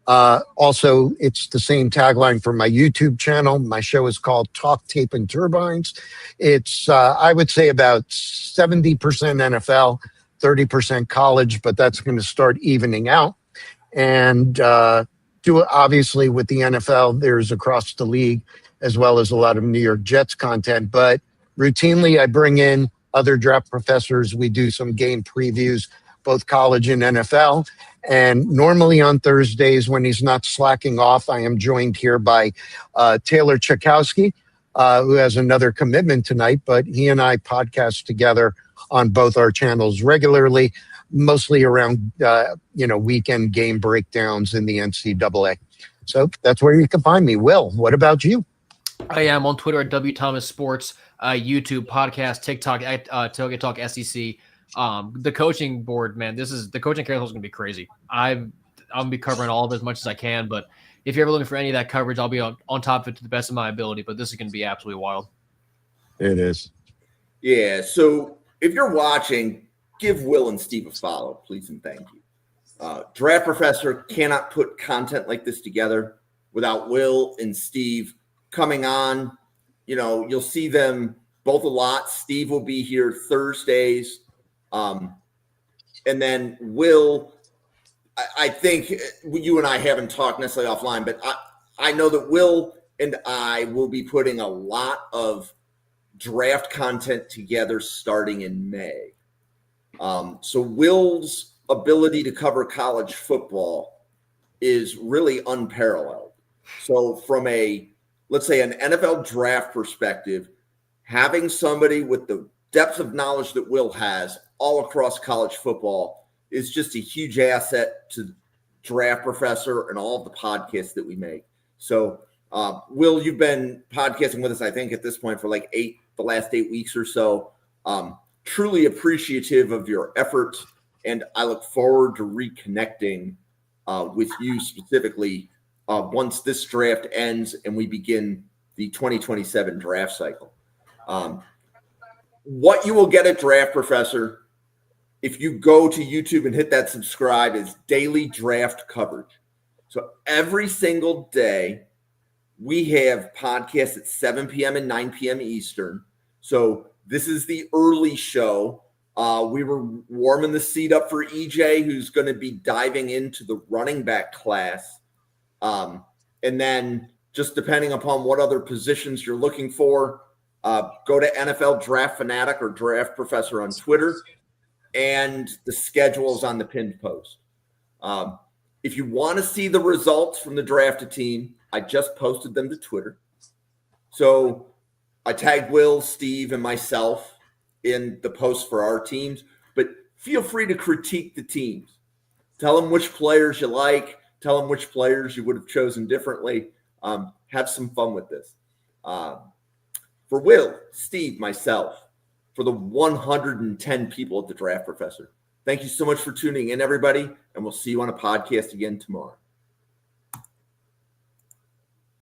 Also, it's the same tagline for my YouTube channel. My show is called Talk, Tape, and Turbines. It's, I would say, about 70% NFL, 30% college, but that's going to start evening out. And obviously with the NFL, there's across the league, as well as a lot of New York Jets content. But routinely, I bring in other draft professors. We do some game previews, both college and NFL. And normally on Thursdays, when he's not slacking off, I am joined here by Taylor Chakowski, who has another commitment tonight, but he and I podcast together on both our channels regularly, mostly around, weekend game breakdowns in the NCAA. So that's where you can find me. Will, what about you? I am on Twitter at W Thomas Sports, YouTube, podcast, TikTok at Tailgate Talk SEC. The coaching board, man, the coaching carousel is going to be crazy. I'm going to be covering all of it as much as I can, but if you're ever looking for any of that coverage, I'll be on top of it to the best of my ability, but this is going to be absolutely wild. It is. Yeah, so if you're watching, give Will and Steve a follow, please and thank you. Draft Professor cannot put content like this together without Will and Steve coming on. You'll see them both a lot. Steve will be here Thursdays. And then Will, I think you and I haven't talked necessarily offline, but I know that Will and I will be putting a lot of draft content together starting in May. So Will's ability to cover college football is really unparalleled. So from let's say an NFL draft perspective, having somebody with the depth of knowledge that Will has all across college football is just a huge asset to Draft Professor and all of the podcasts that we make. So Will, you've been podcasting with us, I think at this point for the last 8 weeks or so. Truly appreciative of your efforts. And I look forward to reconnecting with you specifically once this draft ends and we begin the 2027 draft cycle. What you will get at Draft Professor, if you go to YouTube and hit that subscribe, is daily draft coverage. So every single day, we have podcasts at 7 p.m. and 9 p.m. Eastern. So this is the early show. We were warming the seat up for EJ, who's going to be diving into the running back class. And then just depending upon what other positions you're looking for, go to NFL Draft Fanatic or Draft Professor on Twitter, and the schedule's on the pinned post. If you want to see the results from the drafted team, I just posted them to Twitter. So I tagged Will, Steve, and myself in the post for our teams, but feel free to critique the teams. Tell them which players you like. Tell them which players you would have chosen differently. Have some fun with this. For Will, Steve, myself, for the 110 people at the Draft Professor, thank you so much for tuning in, everybody, and we'll see you on a podcast again tomorrow.